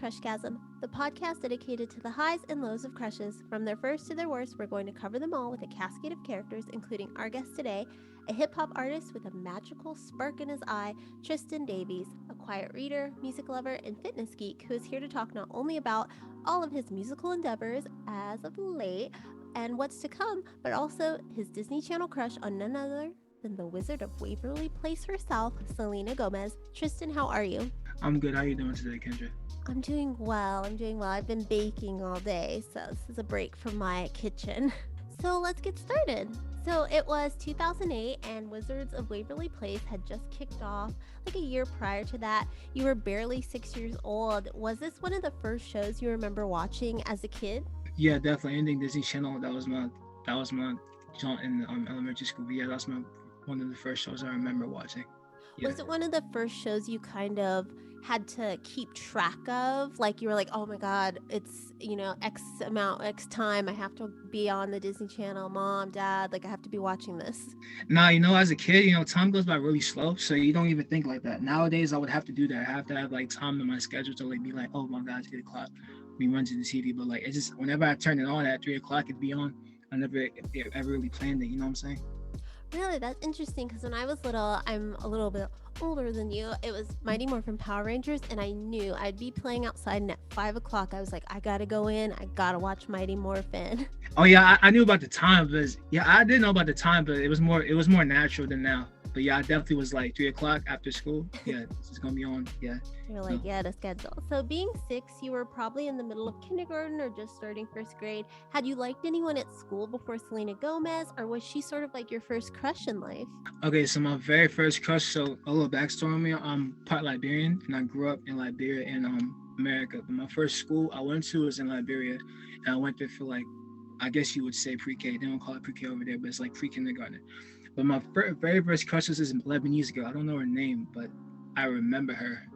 Crushgasm, the podcast dedicated to the highs and lows of crushes. From their first to their worst, we're going to cover them all with a cascade of characters, including our guest today, a hip hop artist with a magical spark in his eye, Tristen Davies, a quiet reader, music lover, and fitness geek who is here to talk not only about all of his musical endeavors as of late and what's to come, but also his Disney Channel crush on none other than the Wizard of Waverly Place herself, Selena Gomez. Tristen, how are you? I'm good. How you doing today, Kendra? I'm doing well. I've been baking all day, so this is a break from my kitchen. So let's get started. So it was 2008, and Wizards of Waverly Place had just kicked off. Like a year prior to that, you were barely 6 years old. Was this one of the first shows you remember watching as a kid? Yeah, definitely. Anything Disney Channel. That was my jaunt in elementary school. But yeah, that's my one of the first shows I remember watching. Yeah. Was it one of the first shows you kind of had to keep track of? Like you were like, oh my God, it's, X time. I have to be on the Disney Channel. Mom, Dad, like I have to be watching this. Now, as a kid, time goes by really slow, so you don't even think like that. Nowadays, I would have to do that. I have to have like time in my schedule to like be like, oh my God, it's 8 o'clock. We run to the TV, but like it's just whenever I turn it on at 3 o'clock, it'd be on. I never ever really planned it. You know what I'm saying? Really, that's interesting because when I was little, I'm a little bit older than you. It was Mighty Morphin Power Rangers, and I knew I'd be playing outside, and at 5 o'clock, I was like, I gotta go in. I gotta watch Mighty Morphin. Oh yeah, I knew about the time, but yeah, I did know about the time, but it was more natural than now. But yeah, I definitely was like 3 o'clock after school. Yeah, this is gonna be on. Yeah. You're like, yeah, the schedule. So being 6, you were probably in the middle of kindergarten or just starting first grade. Had you liked anyone at school before Selena Gomez, or was she sort of like your first crush in life? Okay, so my very first crush. So a little backstory on me. I'm part Liberian, and I grew up in Liberia in America. But my first school I went to was in Liberia, and I went there for like, I guess you would say pre-K. They don't call it pre-K over there, but it's like pre-kindergarten. But my very first crush was this Lebanese girl. I don't know her name, but I remember her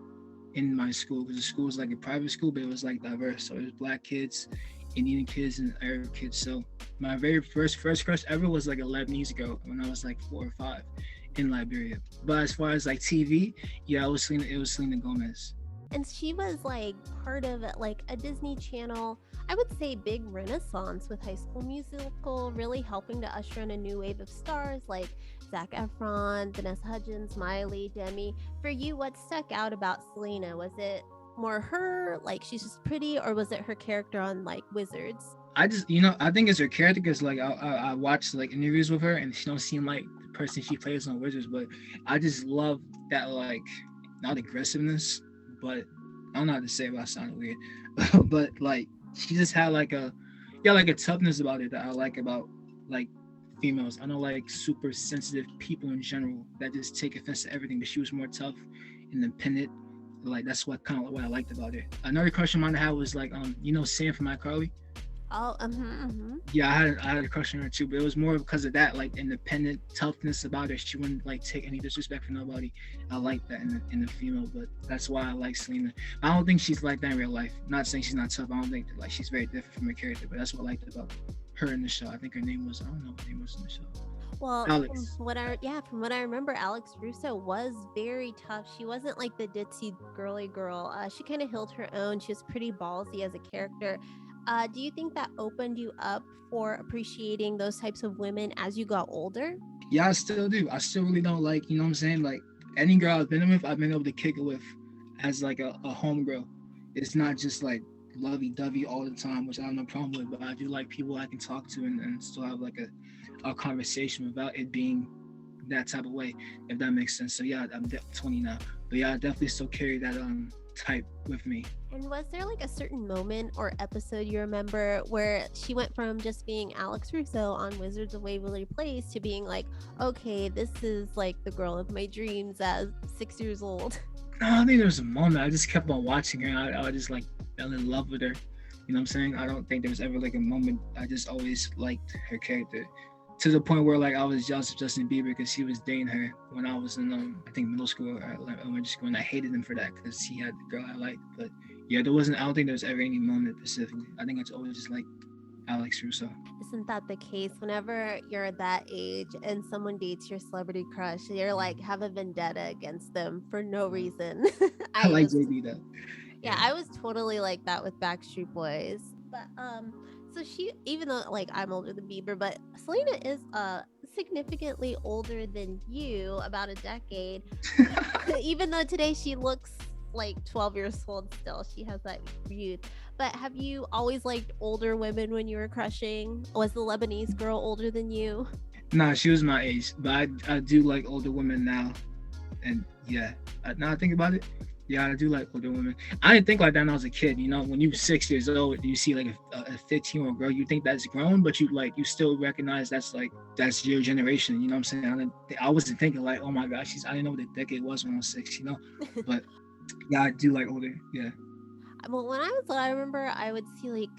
in my school because the school was like a private school, but it was like diverse. So it was black kids, Indian kids, and Arab kids. So my very first crush ever was like a Lebanese girl when I was like 4 or 5 in Liberia. But as far as like TV, yeah, it was Selena Gomez. And she was like part of like a Disney Channel, I would say, big renaissance with High School Musical, really helping to usher in a new wave of stars like Zac Efron, Vanessa Hudgens, Miley, Demi. For you, what stuck out about Selena? Was it more her, like she's just pretty, or was it her character on like Wizards? I just, I think it's her character because like I watched like interviews with her and she don't seem like the person she plays on Wizards, but I just love that like not aggressiveness, but I don't know how to say it, but I sound weird. But like she just had like a toughness about it that I like about like females. I don't like super sensitive people in general that just take offense to everything, but she was more tough and independent. Like that's what kind of what I liked about her. Another crush of mine I had was like Sam from iCarly. Oh, Yeah, I had a crush on her too, but it was more because of that, like independent toughness about her. She wouldn't like take any disrespect from nobody. I like that in the female, but that's why I like Selena. I don't think she's like that in real life. Not saying she's not tough. I don't think that, like she's very different from her character, but that's what I liked about her in the show. I think her name was, I don't know what her name was in the show. well, Alex. from what I remember, Alex Russo was very tough. She wasn't like the ditzy girly girl. She kind of held her own. She was pretty ballsy as a character. Do you think that opened you up for appreciating those types of women as you got older? Yeah, I still do. I still really don't like, you know what I'm saying? Like any girl I've been with, I've been able to kick it with as like a homegirl. It's not just like lovey-dovey all the time, which I have no problem with, but I do like people I can talk to and still have like a conversation without it being that type of way, if that makes sense. So yeah, I'm 20 now, but yeah, I definitely still carry that type with me. And was there like a certain moment or episode you remember where she went from just being Alex Russo on Wizards of Waverly Place to being like, okay, this is like the girl of my dreams as 6 years old? No, I think there was a moment I just kept on watching her. I just like fell in love with her. You know what I'm saying? I don't think there was ever like a moment. I just always liked her character to the point where like I was jealous of Justin Bieber because he was dating her when I was in I think middle school or elementary school, and I hated him for that because he had the girl I liked. But yeah, I don't think there was ever any moment specifically. I think it's always just like Alex Russo. Isn't that the case? Whenever you're that age and someone dates your celebrity crush, you're like have a vendetta against them for no reason. I like JB though. Yeah, Yeah. I was totally like that with Backstreet Boys. But so she, even though like I'm older than Bieber, but Selena is significantly older than you, about a decade. Even though today she looks like 12 years old still, she has that youth. But have you always liked older women when you were crushing? Was the Lebanese girl older than you? Nah, she was my age, but I do like older women now. And yeah, now I think about it, yeah, I do like older women. I didn't think like that when I was a kid. You know, when you're 6 years old, you see like a 15-year-old girl, you think that's grown, but you still recognize that's your generation. You know what I'm saying? I wasn't thinking like, oh my gosh, I didn't know what the decade was when I was 6. You know, but yeah, I do like older. Yeah. Well, when I was little, I remember I would see like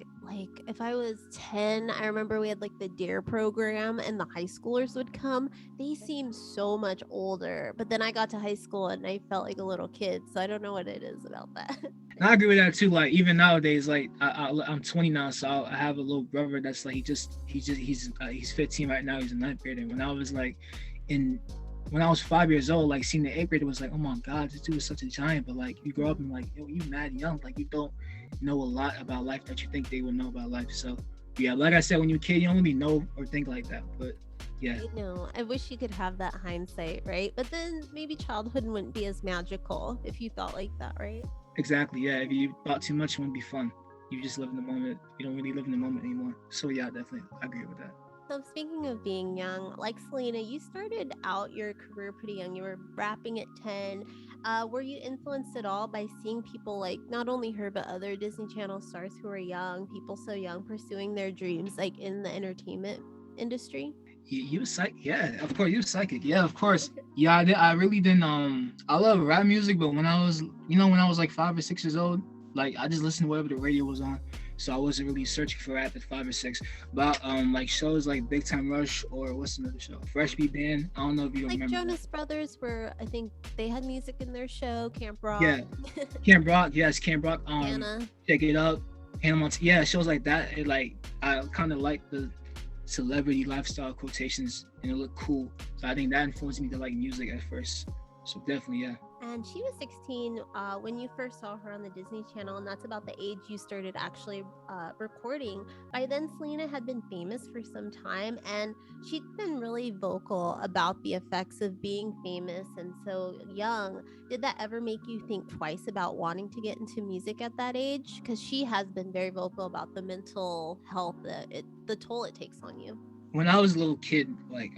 if I was 10, I remember we had like the Dare program and the high schoolers would come. They seemed so much older. But then I got to high school and I felt like a little kid. So I don't know what it is about that. And I agree with that too. Like even nowadays, like I'm 20 now, so I have a little brother that's like he's 15 right now. He's a ninth grader. When I was like in when I was 5 years old, like seeing the eighth grader was like, oh my god, this dude is such a giant. But like you grow up and like, yo, you mad young. Like you don't know a lot about life that you think they would know about life. So yeah, like I said, when you're a kid, you don't really know or think like that. But yeah, I know. I wish you could have that hindsight, right? But then maybe childhood wouldn't be as magical if you thought like that, right? exactly. Yeah, if you thought too much, it wouldn't be fun. You just live in the moment. You don't really live in the moment anymore. So yeah, definitely, I agree with that. So speaking of being young, like Selena, you started out your career pretty young. You were rapping at 10. Were you influenced at all by seeing people like not only her but other Disney Channel stars who were young, people so young pursuing their dreams like in the entertainment industry? You psych? Yeah, of course. You psychic? Yeah, of course. Yeah, I really didn't. I love rap music, but when I was like 5 or 6 years old, like I just listened to whatever the radio was on. So I wasn't really searching for rap at 5 or 6. But like shows like Big Time Rush or what's another show? Fresh Beat Band. I don't know if you Like remember that. Jonas Brothers were, I think they had music in their show, Camp Rock, Yeah, Camp Rock. Yes, Camp Rock. Anna. Check It Up. Hannah Montana. Yeah, shows like that. It like I kind of like the celebrity lifestyle quotations and it looked cool. So I think that influenced me to like music at first. So definitely, yeah. And she was 16 when you first saw her on the Disney Channel, and that's about the age you started actually recording. By then, Selena had been famous for some time, and she'd been really vocal about the effects of being famous and so young. Did that ever make you think twice about wanting to get into music at that age? Because she has been very vocal about the mental health, the toll it takes on you. When I was a little kid, like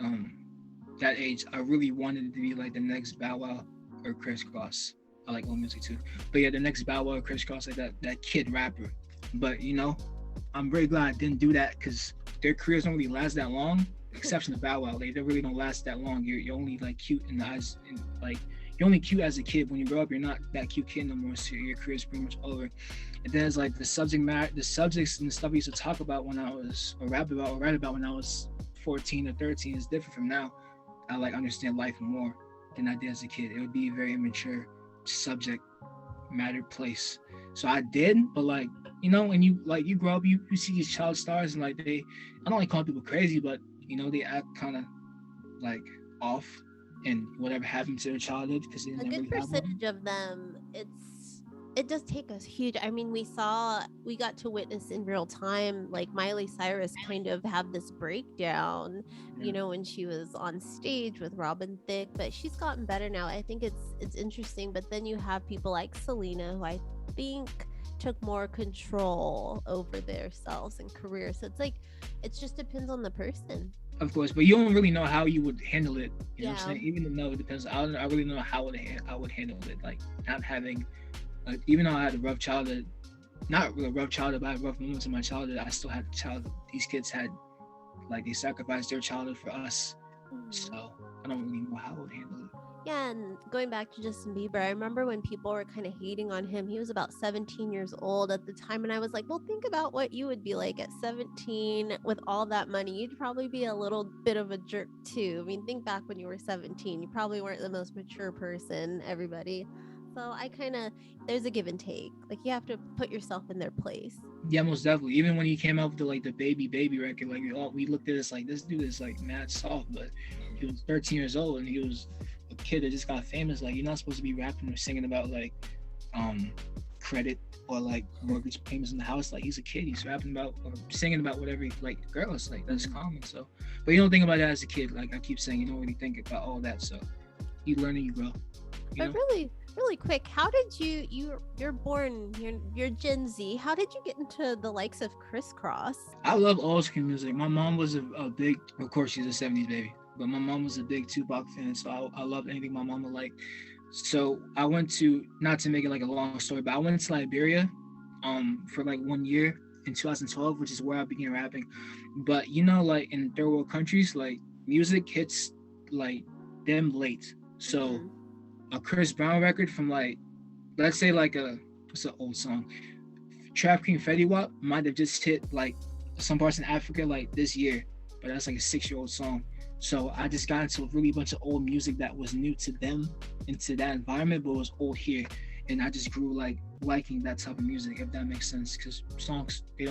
that age, I really wanted to be like the next Bow Wow or Chris Cross. I like old music too. But yeah, the next Bow Wow or Chris Cross, like that kid rapper. But I'm very glad I didn't do that because their careers don't really last that long. Exception to Bow Wow, like they really don't last that long. You're only like cute in the eyes, and like you're only cute as a kid. When you grow up, you're not that cute kid no more. So your career is pretty much over. And then it's like the subjects and the stuff I used to talk about when I was or rap about or write about when I was 14 or 13 is different from now. I like understand life more than I did as a kid. It would be a very immature subject matter place. So I did, but like when you grow up, you see these child stars and like I don't like calling people crazy, but they act kind of like off and whatever happened to their childhood because they A didn't good really have one. percentage of them, it does take us huge. I mean, we got to witness in real time like Miley Cyrus kind of have this breakdown, Yeah. when she was on stage with Robin Thicke, but she's gotten better now. I think it's interesting, but then you have people like Selena who I think took more control over themselves and career. So it's like it just depends on the person. Of course, but you don't really know how you would handle it. You know what I'm Yeah. saying? Even though it depends, I really know how I would handle it. Like not having, even though I had a rough childhood, not really a rough childhood, but I had rough moments in my childhood. I still had a child. These kids had, like, they sacrificed their childhood for us. Mhm. So I don't really know how I would handle it. Yeah, and going back to Justin Bieber, I remember when people were kind of hating on him. He was about 17 years old at the time, and I was like, well, think about what you would be like at 17 with all that money. You'd probably be a little bit of a jerk too. I mean, think back when you were 17. You probably weren't the most mature person, everybody. So I kind of, there's a give and take. Like, you have to put yourself in their place. Yeah, most definitely. Even when he came out with the baby record, like we looked at this like this dude is like mad soft, but he was 13 years old and he was a kid that just got famous. Like you're not supposed to be rapping or singing about like credit or like mortgage payments in the house. Like he's a kid, he's rapping about or singing about whatever like girls, like that's common. So but you don't think about that as a kid. Like I keep saying, you don't really think about all that. So you learn and you grow. You But know? really quick, how did you're born, you're Gen Z. How did you get into the likes of Crisscross? I love old school music. My mom was a big, of course, she's a 70s baby, but my mom was a big Tupac fan. So I love anything my mom would like. So I went to, not to make it like a long story, but I went to Liberia for like 1 year in 2012, which is where I began rapping. But you know, like in third world countries, like music hits like them late. So Mm-hmm. a Chris Brown record from like, let's say like what's an old song? Trap King Fetty Wap might have just hit like some parts in Africa like this year, but that's like a 6-year-old song. So I just got into a really bunch of old music that was new to them, into that environment, but was old here, and I just grew like liking that type of music, if that makes sense. Because songs they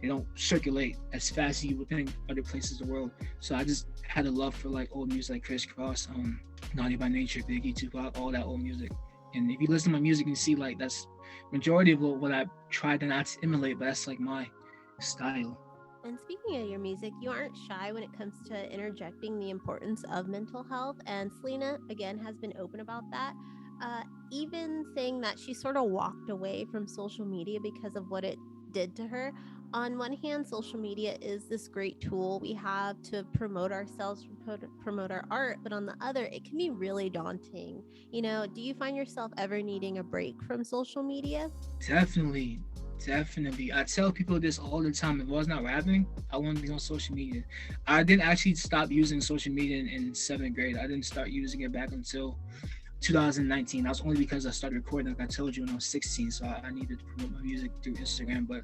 don't circulate as fast as you would think other places in the world. So I just had a love for like old music like Criss Cross, Naughty by Nature, Biggie, Tupac, all that old music. And if you listen to my music, you see like that's majority of what I tried to not to emulate, but that's like my style. And speaking of your music, you aren't shy when it comes to interjecting the importance of mental health. And Selena, again, has been open about that. Uh, Even saying that she sort of walked away from social media because of what it did to her. On one hand, social media is this great tool we have to promote ourselves, promote our art, but on the other, it can be really daunting. Do you find yourself ever needing a break from social media? Definitely, definitely. I tell people this all the time. If I was not rapping, I wouldn't be on social media. I didn't actually stop using social media in 7th grade. I didn't start using it back until 2019. That was only because I started recording, like I told you, when I was 16. So I needed to promote my music through Instagram. But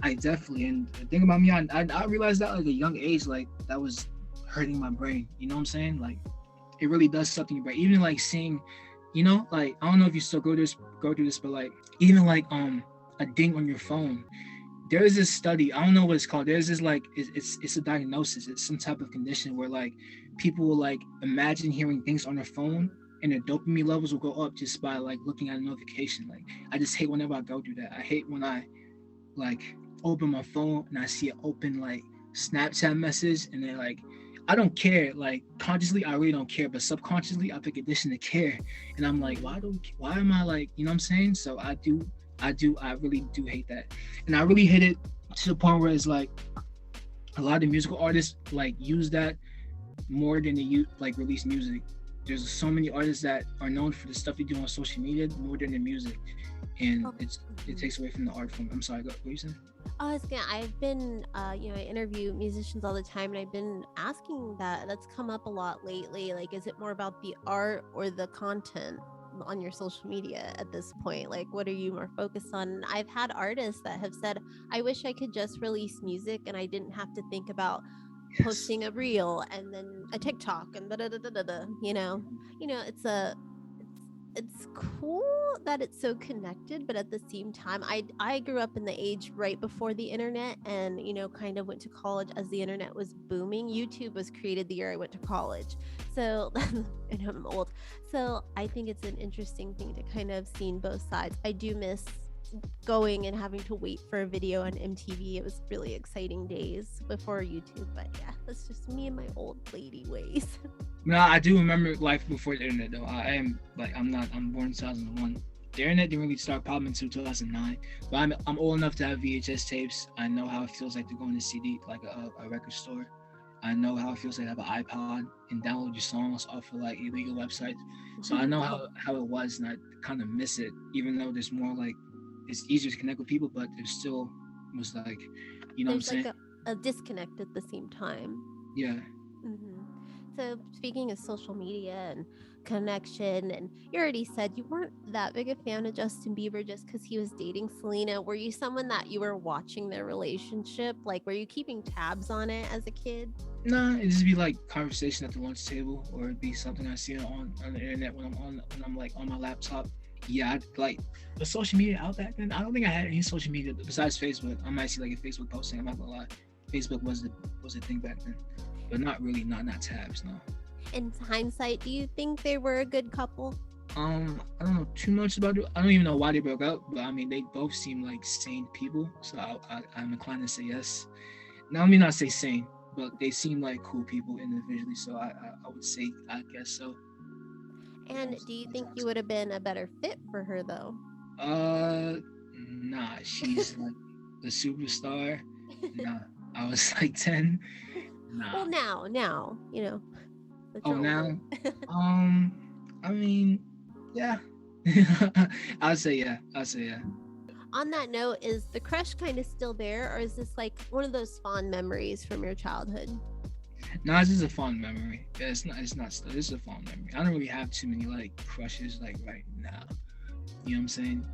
I definitely, and the thing about me, I realized that at a young age, like that was hurting my brain. You know what I'm saying? Like it really does something to your brain. Even like seeing, like I don't know if you still go through this, but like even like a ding on your phone. There is this study, I don't know what it's called. There's this like it's a diagnosis. It's some type of condition where like people will like imagine hearing things on their phone and their dopamine levels will go up just by like looking at a notification. Like I just hate whenever I go through that. I hate when I like open my phone and I see it open like Snapchat message and then like I don't care. Like consciously, I really don't care, but subconsciously, I pick a condition to care, and I'm like, why am I like, you know what I'm saying? So I really do hate that, and I really hate it to the point where it's like a lot of musical artists like use that more than they use like release music. There's so many artists that are known for the stuff they do on social media more than their music, and Oh, it takes away from the art form. I'm sorry, what were you saying? I've been, I interview musicians all the time, and I've been asking that. That's come up a lot lately. Like, is it more about the art or the content on your social media at this point? Like, what are you more focused on? And I've had artists that have said, I wish I could just release music and I didn't have to think about Yes. posting a reel and then a TikTok and da da da da da da. It's it's cool that it's so connected, but at the same time, I grew up in the age right before the internet, and kind of went to college as the internet was booming. YouTube was created the year I went to college, so and I'm old. So I think it's an interesting thing to kind of see both sides. I do miss going and having to wait for a video on MTV. It was really exciting days before YouTube, but yeah, that's just me and my old lady ways. No, I do remember life before the internet though. I'm born in 2001. The internet didn't really start popping until 2009. But I'm old enough to have VHS tapes. I know how it feels like to go in a CD, like a record store. I know how it feels like to have an iPod and download your songs off of like illegal websites. So I know how it was, and I kind of miss it, even though there's more like it's easier to connect with people, but there still was like, you know what I'm There's like saying? a disconnect at the same time. Yeah. hmm So, speaking of social media and connection, and you already said you weren't that big a fan of Justin Bieber just because he was dating Selena. Were you someone that you were watching their relationship? Like, were you keeping tabs on it as a kid? Nah, it just be like conversation at the lunch table, or it'd be something I see on the internet when I'm like on my laptop. Yeah, like the social media out back then. I don't think I had any social media besides Facebook. I might see like a Facebook posting. I'm not gonna lie, Facebook was the thing back then, but not really, not tabs. No. In hindsight, do you think they were a good couple? I don't know too much about it. I don't even know why they broke up, but I mean, they both seem like sane people, so I'm inclined to say yes. Now, let me not say sane, but they seem like cool people individually, so I would say I guess so. And do you think you would have been a better fit for her though? Uh, nah, she's like the superstar. Nah, I was like 10. Well, Nah. now, that Oh, you're older. now, um, I mean, yeah. I'll say yeah. I'll say yeah. On that note, is the crush kind of still there, or is this like one of those fond memories from your childhood? No, it's just a fond memory. Yeah, it's not. It's not still. It's a fond memory. I don't really have too many like crushes like right now. You know what I'm saying?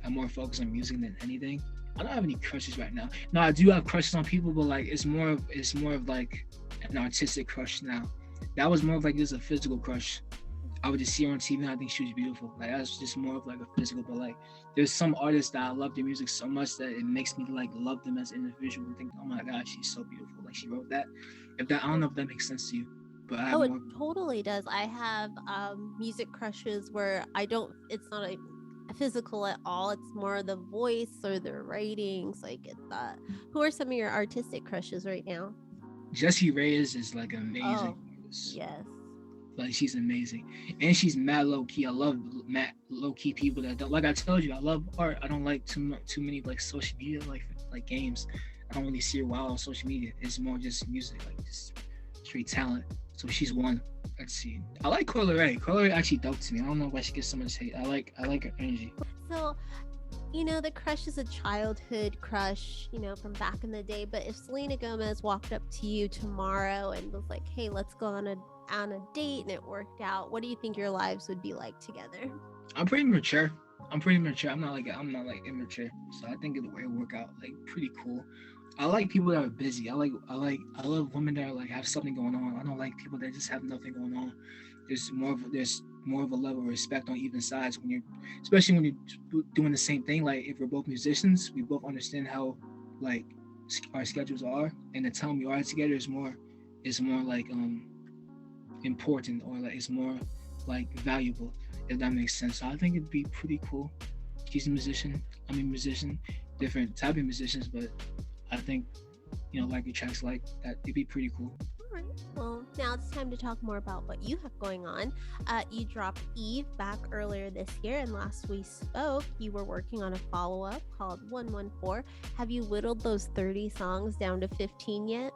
I'm more focused on music than anything. I don't have any crushes right now. No, I do have crushes on people, but like it's more of like an artistic crush now. That was more of like just a physical crush. I would just see her on TV and I think she was beautiful. Like that's just more of like a physical. But like there's some artists that I love their music so much that it makes me like love them as an individual and think, oh my god, she's so beautiful. Like she wrote that. If that I don't know if that makes sense to you, but I have Oh, it more. totally does. I have music crushes where it's not a physical at all. It's more the voice or the writing. So I get that. Who are some of your artistic crushes right now? Jessie Reyes is like an amazing Oh, artist. yes. Like she's amazing, and she's mad low key. I love mad low key people that don't. Like I told you, I love art. I don't like too many like social media like games. I don't really see her wild on social media. It's more just music, like just straight talent. So she's one. Let's see. I like Coyle Ray. Coyle Ray actually dope to me. I don't know why she gets so much hate. I like her energy. So, the crush is a childhood crush, from back in the day. But if Selena Gomez walked up to you tomorrow and was like, "Hey, let's go on a date," and it worked out, what do you think your lives would be like together? I'm pretty mature. I'm pretty mature. I'm not like immature. So I think it'll work out like pretty cool. I like people that are busy. I love women that are like have something going on. I don't like people that just have nothing going on. There's more of a level of respect on even sides when you're, especially when you're doing the same thing. Like if we're both musicians, we both understand how like our schedules are, and the time we are together is more like important, or like it's more like valuable, if that makes sense. So I think it'd be pretty cool. She's a musician. I'm a musician, different type of musicians, but I think like your tracks like that, it'd be pretty cool. All right. Well, now it's time to talk more about what you have going on. You dropped Eve back earlier this year, and last we spoke, you were working on a follow up called 114. Have you whittled those 30 songs down to 15 yet?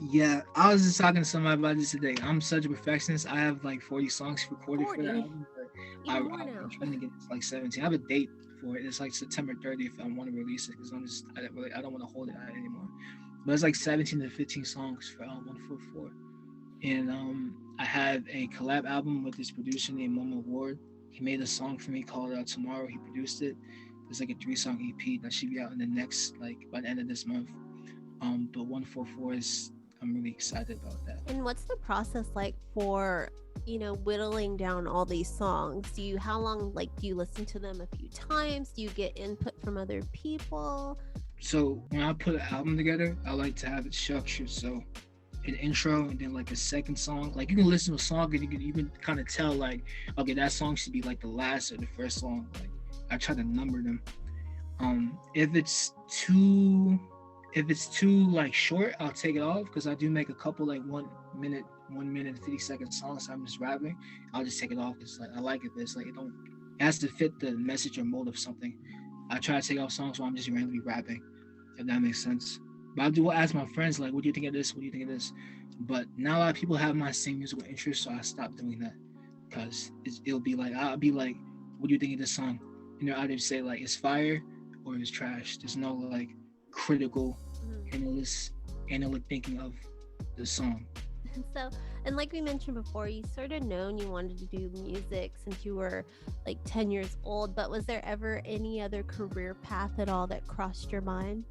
Yeah, I was just talking to somebody about this today. I'm such a perfectionist. I have like 40 songs recorded for that 40. album, but Even more I'm now. trying to get it to like 17. I have a date for it. It's like September 30th. I want to release it because I don't want to hold it out anymore. But it's like 17 to 15 songs for 144. And I have a collab album with this producer named Momo Ward. He made a song for me called Tomorrow. He produced it. It's like a 3-song EP that should be out in the next, like by the end of this month. But 144 is, I'm really excited about that. And what's the process like for, whittling down all these songs? How long, like, do you listen to them a few times? Do you get input from other people? So when I put an album together, I like to have it structured. So an intro and then like a second song. Like you can listen to a song and you can kind of tell like, okay, that song should be like the last or the first song. Like I try to number them. If it's too like short, I'll take it off because I do make a couple like 1 minute and 50-second songs. So I'm just rapping. I'll just take it off because like I like it, but it's like it has to fit the message or mode of something. I try to take off songs where I'm just randomly rapping, if that makes sense. But I do ask my friends like, what do you think of this? What do you think of this? But not a lot of people have my same musical interest, so I stopped doing that because it'll be like I'll be like, what do you think of this song? And they'll either say like it's fire or it's trash. There's no like critical analytic thinking of the song. So, and like we mentioned before, you sort of known you wanted to do music since you were like 10 years old, but was there ever any other career path at all that crossed your mind?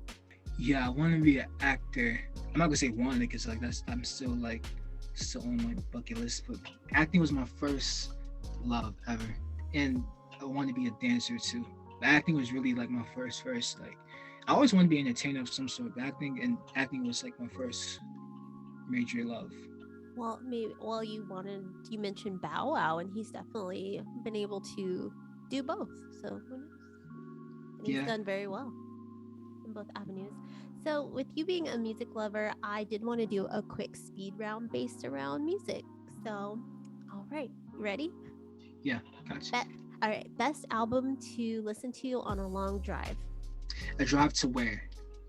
Yeah, I want to be an actor. I'm not gonna say wanted because like I'm still on my bucket list, but acting was my first love ever, and I wanted to be a dancer too. But acting was really like my first like. I always wanted to be an entertainer of some sort, but acting was like my first major love. Well, maybe. Well, you mentioned Bow Wow, and he's definitely been able to do both. So who knows? And he's Yeah, done very well in both avenues. So, with you being a music lover, I did want to do a quick speed round based around music. So, all right, you ready? yeah, gotcha. Bet. All right, best album to listen to on a long drive. A drive to where?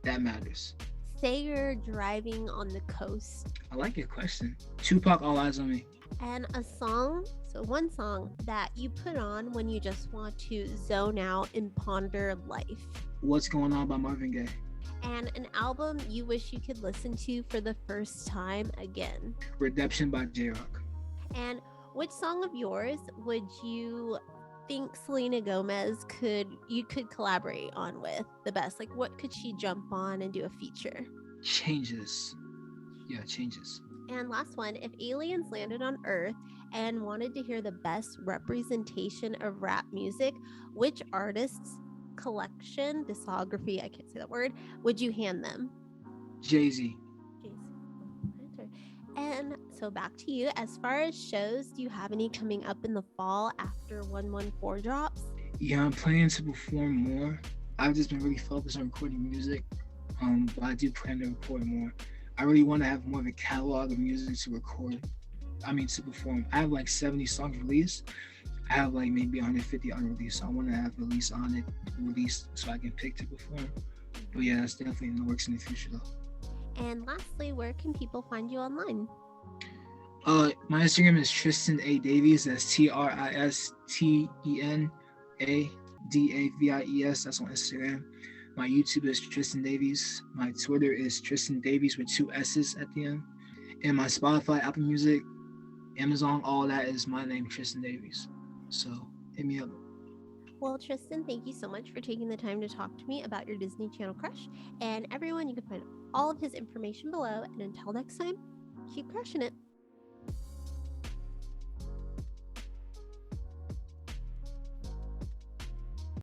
That matters. Say you're driving on the coast, I like your question. Tupac, All Eyes on Me. and a song. So, one song that you put on when you just want to zone out and ponder life. What's Going On by Marvin Gaye. And an album you wish you could listen to for the first time again. Redemption by J Rock. And which song of yours would you think Selena Gomez could collaborate on with the best? Like what could she jump on and do a feature? Changes. Yeah, Changes. And last one, if aliens landed on Earth and wanted to hear the best representation of rap music, which artist's collection, discography, I can't say that word, would you hand them? Jay-Z. Jeez. And so back to you. As far as shows, do you have any coming up in the fall after 114 drops? Yeah, I'm planning to perform more. I've just been really focused on recording music, but I do plan to record more. I really want to have more of a catalog of music to record. I mean, to perform. I have like 70 songs released. I have like maybe 150 unreleased. So I want to have at least 100 released so I can pick to perform. But yeah, that's definitely in the works in the future though. And lastly, where can people find you online? My Instagram is Tristen A Davies. That's TristenADavies. That's on Instagram. My YouTube is Tristen Davies. My Twitter is Tristen Davies with two S's at the end. And my Spotify, Apple Music, Amazon, all that is my name, Tristen Davies. So hit me up. Well, Tristen, thank you so much for taking the time to talk to me about your Disney Channel crush. And everyone, you can find all of his information below. And until next time, keep crushing it.